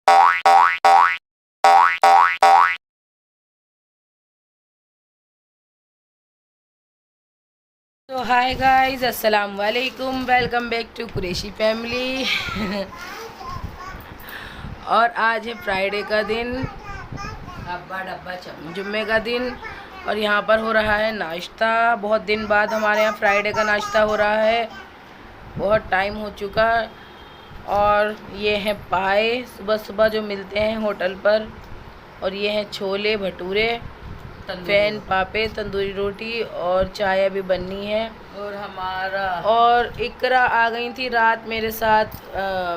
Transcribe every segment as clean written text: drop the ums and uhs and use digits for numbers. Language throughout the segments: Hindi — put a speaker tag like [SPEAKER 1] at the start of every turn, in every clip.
[SPEAKER 1] तो हाय गाइस, अस्सलाम वालेकुम, welcome back to Qureshi family. और आज है फ्राइडे का दिन, जुम्मे का दिन। और यहाँ पर हो रहा है नाश्ता। बहुत दिन बाद हमारे यहाँ फ्राइडे का नाश्ता हो रहा है, बहुत टाइम हो चुका। और ये है पाए सुबह सुबह जो मिलते हैं होटल पर। और ये है छोले भटूरे, फैन पापे, तंदूरी रोटी और चाय अभी बननी है। और इकरा आ गई थी रात मेरे साथ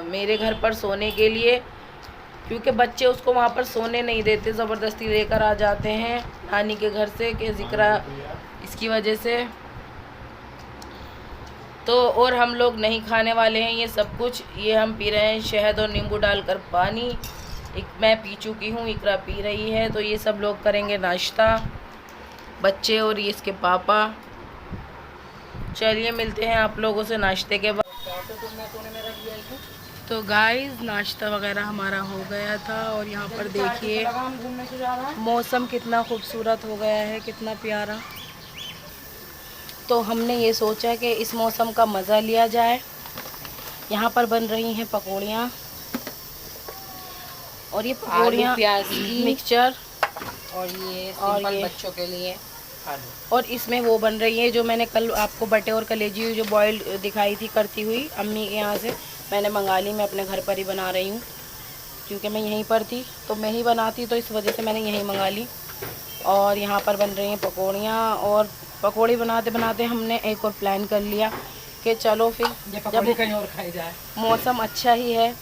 [SPEAKER 1] मेरे घर पर सोने के लिए, क्योंकि बच्चे उसको वहाँ पर सोने नहीं देते, ज़बरदस्ती लेकर आ जाते हैं नानी के घर से कि जिक्रा इसकी वजह से। तो और हम लोग नहीं खाने वाले हैं ये सब कुछ। ये हम पी रहे हैं शहद और नींबू डालकर पानी। मैं पी चुकी हूँ, इकरा पी रही है। तो ये सब लोग करेंगे नाश्ता, बच्चे और ये इसके पापा। चलिए मिलते हैं आप लोगों से नाश्ते के बाद। तो गाइस नाश्ता वगैरह हमारा हो गया था। और यहाँ पर देखिए मौसम कितना खूबसूरत हो गया है, कितना प्यारा। तो हमने ये सोचा कि इस मौसम का मज़ा लिया जाए। यहाँ पर बन रही हैं पकौड़ियाँ, और ये पकौड़ियाँ
[SPEAKER 2] प्याज की
[SPEAKER 1] मिक्सचर,
[SPEAKER 2] और ये सिंपल बच्चों के लिए आलू।
[SPEAKER 1] और इसमें वो बन रही है जो मैंने कल आपको बटे और कलेजी जो बॉइल्ड दिखाई थी करती हुई अम्मी के यहाँ से, मैंने मंगा ली। मैं अपने घर पर ही बना रही हूँ, क्योंकि मैं यहीं पर थी तो मैं ही बनाती, तो इस वजह से मैंने यहीं मंगा ली। और यहाँ पर बन रही हैं पकौड़ियाँ। और पकौड़ी बनाते बनाते हमने एक और प्लान कर लिया कि चलो फिर जब
[SPEAKER 2] कहीं और खाई जाए,
[SPEAKER 1] मौसम अच्छा ही है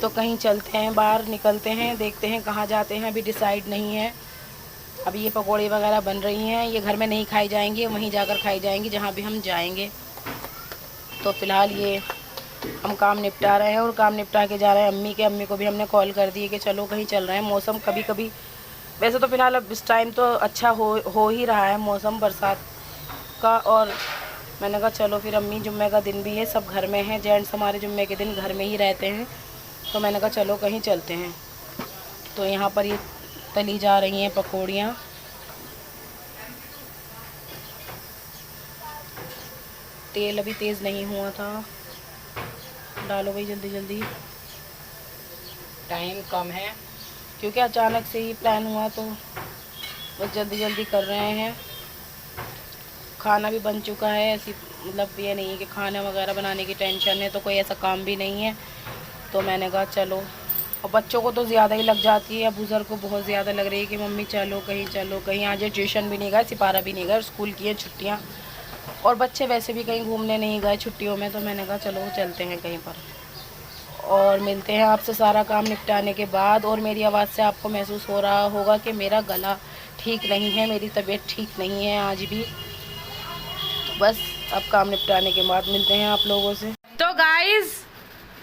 [SPEAKER 1] तो कहीं चलते हैं, बाहर निकलते हैं, देखते हैं कहाँ जाते हैं। अभी डिसाइड नहीं है। अभी ये पकौड़ी वगैरह बन रही हैं, ये घर में नहीं खाई जाएंगी, वहीं जाकर खाई जाएंगी जहाँ भी हम जाएंगे। तो फ़िलहाल ये हम काम निपटा रहे हैं और काम निपटा के जा रहे हैं अम्मी को भी हमने कॉल कर दी कि चलो कहीं चल रहे हैं। मौसम कभी कभी वैसे तो फ़िलहाल अब इस टाइम तो अच्छा हो ही रहा है मौसम बरसात का। और मैंने कहा चलो फिर अम्मी, जुम्मे का दिन भी है, सब घर में हैं, जेंट्स हमारे जुम्मे के दिन घर में ही रहते हैं। तो मैंने कहा चलो कहीं चलते हैं। तो यहाँ पर ये तली जा रही हैं पकौड़ियाँ। तेल अभी तेज़ नहीं हुआ था, डालो भाई जल्दी जल्दी,
[SPEAKER 2] टाइम कम है
[SPEAKER 1] क्योंकि अचानक से ही प्लान हुआ तो बस जल्दी जल्दी कर रहे हैं। खाना भी बन चुका है, ऐसी मतलब ये नहीं है कि खाना वगैरह बनाने की टेंशन है, तो कोई ऐसा काम भी नहीं है। तो मैंने कहा चलो, और बच्चों को तो ज़्यादा ही लग जाती है, अबूज़र को बहुत ज़्यादा लग रही है कि मम्मी चलो कहीं। आज ट्यूशन भी नहीं गए, सिपारा भी नहीं गए, स्कूल की हैं छुट्टियाँ, और बच्चे वैसे भी कहीं घूमने नहीं गए छुट्टियों में। तो मैंने कहा चलो चलते हैं कहीं पर, और मिलते हैं आपसे सारा काम निपटाने के बाद। और मेरी आवाज़ से आपको महसूस हो रहा होगा कि मेरा गला ठीक नहीं है, मेरी तबीयत ठीक नहीं है आज भी। तो बस अब काम निपटाने के बाद मिलते हैं आप लोगों से। तो गाइस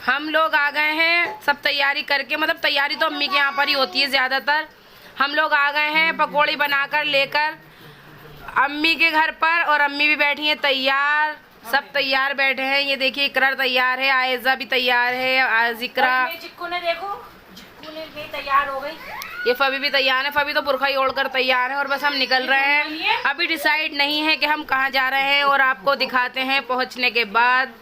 [SPEAKER 1] हम लोग आ गए हैं सब तैयारी करके, मतलब तैयारी तो अम्मी के यहाँ पर ही होती है ज़्यादातर। हम लोग आ गए हैं पकौड़ी बनाकर लेकर अम्मी के घर पर, और अम्मी भी बैठी हैं तैयार, सब तैयार बैठे हैं। ये देखिए इकरार तैयार है, आयजा भी तैयार है, जिक्रा,
[SPEAKER 2] चिक्कू ने देखो, चिक्कू ने भी तैयार हो गई,
[SPEAKER 1] ये फबी भी तैयार है। फबी तो बुरखा ही ओढ़कर तैयार है, और बस हम निकल रहे हैं। अभी डिसाइड नहीं है कि हम कहाँ जा रहे हैं, और आपको दिखाते हैं पहुँचने के बाद।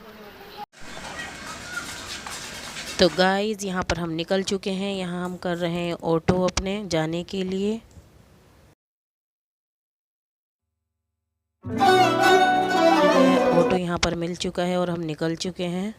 [SPEAKER 1] तो गाइस यहाँ पर हम निकल चुके हैं, यहाँ हम कर रहे हैं ऑटो अपने जाने के लिए। ऑटो यहाँ पर मिल चुका है और हम निकल चुके हैं।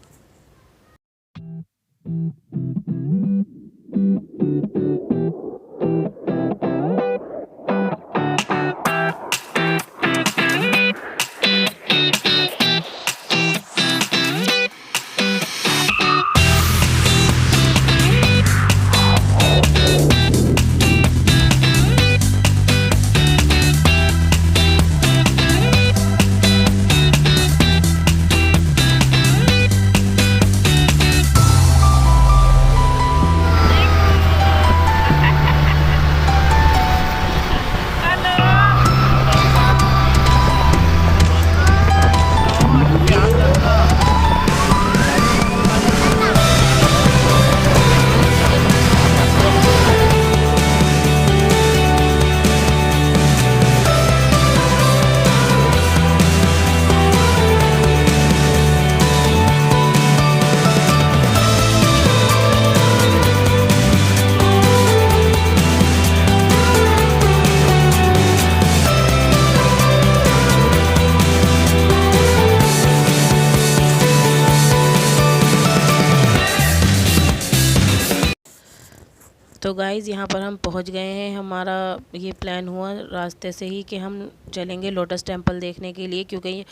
[SPEAKER 1] तो गाइज़ यहाँ पर हम पहुँच गए हैं। हमारा ये प्लान हुआ रास्ते से ही कि हम चलेंगे लोटस टेम्पल देखने के लिए, क्योंकि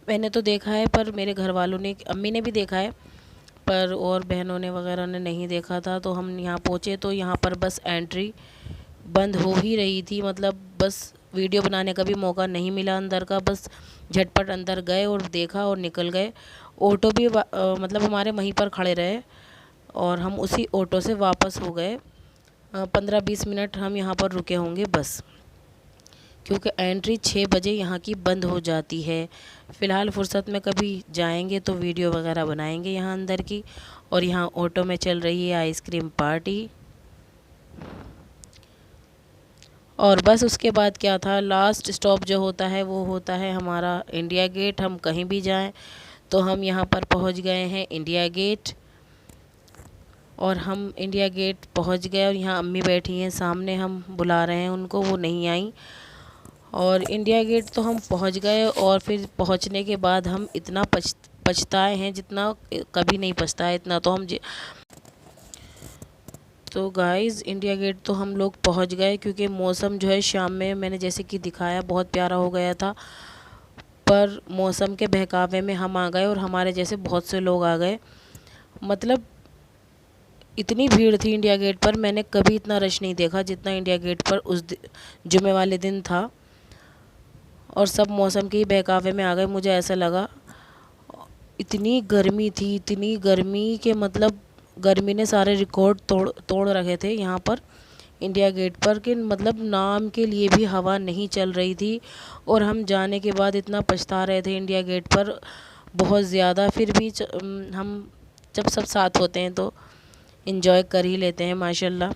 [SPEAKER 1] मैंने तो देखा है पर मेरे घर वालों ने, अम्मी ने भी देखा है, पर और बहनों ने वगैरह ने नहीं देखा था। तो हम यहाँ पहुँचे तो यहाँ पर बस एंट्री बंद हो ही रही थी, मतलब बस वीडियो बनाने का भी मौका नहीं मिला अंदर का। बस झटपट अंदर गए और देखा और निकल गए। ऑटो भी मतलब हमारे वहीं पर खड़े रहे और हम उसी ऑटो से वापस हो गए। 15-20 मिनट हम यहाँ पर रुके होंगे बस, क्योंकि एंट्री 6 बजे यहाँ की बंद हो जाती है। फ़िलहाल फुर्सत में कभी जाएंगे तो वीडियो वगैरह बनाएंगे यहाँ अंदर की। और यहाँ ऑटो में चल रही है आइसक्रीम पार्टी। और बस उसके बाद क्या था, लास्ट स्टॉप जो होता है वो होता है हमारा इंडिया गेट। हम कहीं भी जाएं तो हम यहाँ पर पहुँच गए हैं इंडिया गेट। और हम इंडिया गेट पहुँच गए और यहाँ अम्मी बैठी हैं सामने, हम बुला रहे हैं उनको, वो नहीं आई। और इंडिया गेट तो हम पहुँच गए और फिर पहुँचने के बाद हम इतना पछताए हैं जितना कभी नहीं पछताए, इतना तो हम तो गाइज़ इंडिया गेट तो हम लोग पहुंच गए, क्योंकि मौसम जो है शाम में मैंने जैसे कि दिखाया बहुत प्यारा हो गया था। पर मौसम के बहकावे में हम आ गए और हमारे जैसे बहुत से लोग आ गए। मतलब इतनी भीड़ थी इंडिया गेट पर, मैंने कभी इतना रश नहीं देखा जितना इंडिया गेट पर उस जुमे वाले दिन था। और सब मौसम के ही बहकावे में आ गए। मुझे ऐसा लगा, इतनी गर्मी थी, इतनी गर्मी के मतलब गर्मी ने सारे रिकॉर्ड तोड़ रखे थे यहाँ पर इंडिया गेट पर, कि मतलब नाम के लिए भी हवा नहीं चल रही थी। और हम जाने के बाद इतना पछता रहे थे इंडिया गेट पर बहुत ज़्यादा। फिर भी हम जब सब साथ होते हैं तो इन्जॉय कर ही लेते हैं माशाल्लाह।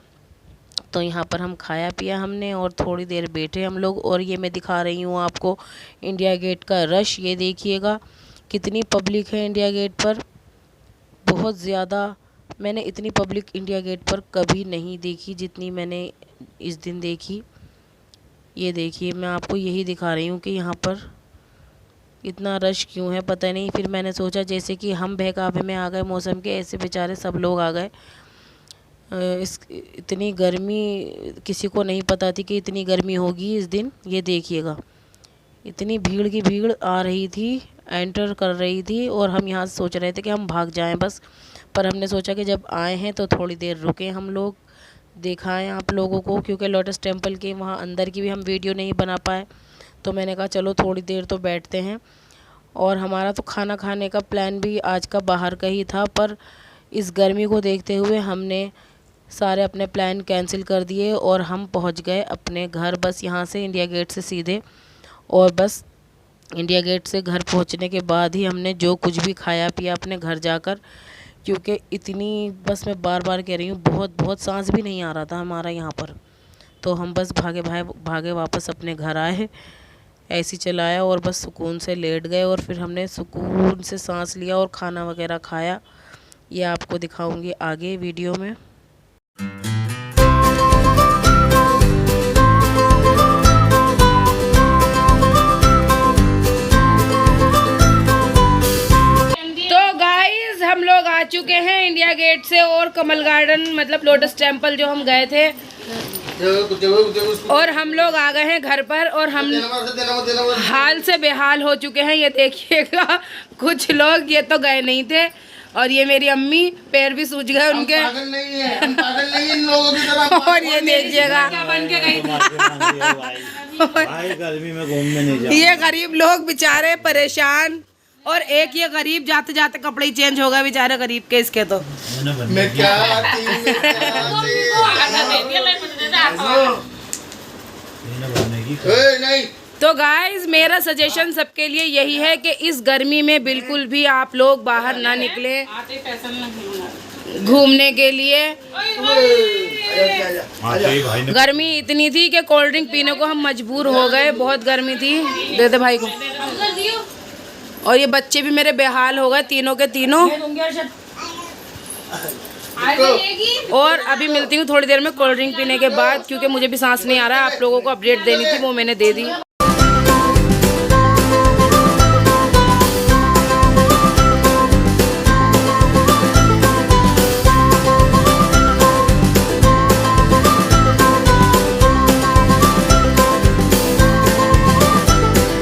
[SPEAKER 1] तो यहाँ पर हम खाया पिया हमने और थोड़ी देर बैठे हम लोग। और ये मैं दिखा रही हूँ आपको इंडिया गेट का रश, ये देखिएगा कितनी पब्लिक है इंडिया गेट पर, बहुत ज़्यादा। मैंने इतनी पब्लिक इंडिया गेट पर कभी नहीं देखी जितनी मैंने इस दिन देखी। ये देखिए, मैं आपको यही दिखा रही हूँ कि यहाँ पर इतना रश क्यों है पता नहीं। फिर मैंने सोचा जैसे कि हम बहकावे में आ गए मौसम के, ऐसे बेचारे सब लोग आ गए। इतनी गर्मी किसी को नहीं पता थी कि इतनी गर्मी होगी इस दिन। ये देखिएगा इतनी भीड़ की भीड़ आ रही थी, एंटर कर रही थी। और हम यहाँ सोच रहे थे कि हम भाग जाएं बस, पर हमने सोचा कि जब आए हैं तो थोड़ी देर रुकें हम लोग, दिखाएं आप लोगों को, क्योंकि लोटस टेम्पल के वहाँ अंदर की भी हम वीडियो नहीं बना पाए। तो मैंने कहा चलो थोड़ी देर तो बैठते हैं। और हमारा तो खाना खाने का प्लान भी आज का बाहर का ही था, पर इस गर्मी को देखते हुए हमने सारे अपने प्लान कैंसिल कर दिए और हम पहुंच गए अपने घर, बस यहाँ से इंडिया गेट से सीधे। और बस इंडिया गेट से घर पहुंचने के बाद ही हमने जो कुछ भी खाया पिया अपने घर जाकर, क्योंकि इतनी, बस मैं बार बार कह रही हूँ, बहुत सांस भी नहीं आ रहा था हमारा यहाँ पर। तो हम बस भागे वापस अपने घर आए, ऐसे चलाया और बस सुकून से लेट गए। और फिर हमने सुकून से सांस लिया और खाना वगैरह खाया। ये आपको दिखाऊंगी आगे वीडियो में। हम लोग आ चुके हैं इंडिया गेट से और कमल गार्डन मतलब लोटस टेम्पल जो हम गए थे, और हम लोग आ गए हैं घर पर। और हम हाल से बेहाल हो चुके हैं, ये देखिएगा। कुछ लोग ये तो गए नहीं थे, और ये मेरी अम्मी पैर भी सूज गए उनके। हम पागल नहीं है इन लोगों की तरह। और ये देखिएगा
[SPEAKER 3] गर्मी में घूमने नहीं जाओ।
[SPEAKER 1] ये गरीब लोग बेचारे परेशान। और एक ये गरीब जाते जाते कपड़े ही चेंज हो गए बेचारे गरीब के इसके। तो
[SPEAKER 3] मैं क्या
[SPEAKER 1] तो गाइस मेरा सजेशन सबके लिए यही है कि इस गर्मी में बिल्कुल भी आप लोग बाहर ना निकले घूमने के लिए। गर्मी इतनी थी कि कोल्ड ड्रिंक पीने को हम मजबूर हो गए, बहुत गर्मी थी। दे दे भाई को। और ये बच्चे भी मेरे बेहाल हो गए, तीनों के तीनों। और अभी मिलती हूँ थोड़ी देर में कोल्ड ड्रिंक पीने के बाद, क्योंकि मुझे भी सांस नहीं आ रहा है। आप लोगों को अपडेट देनी थी, वो मैंने दे दी।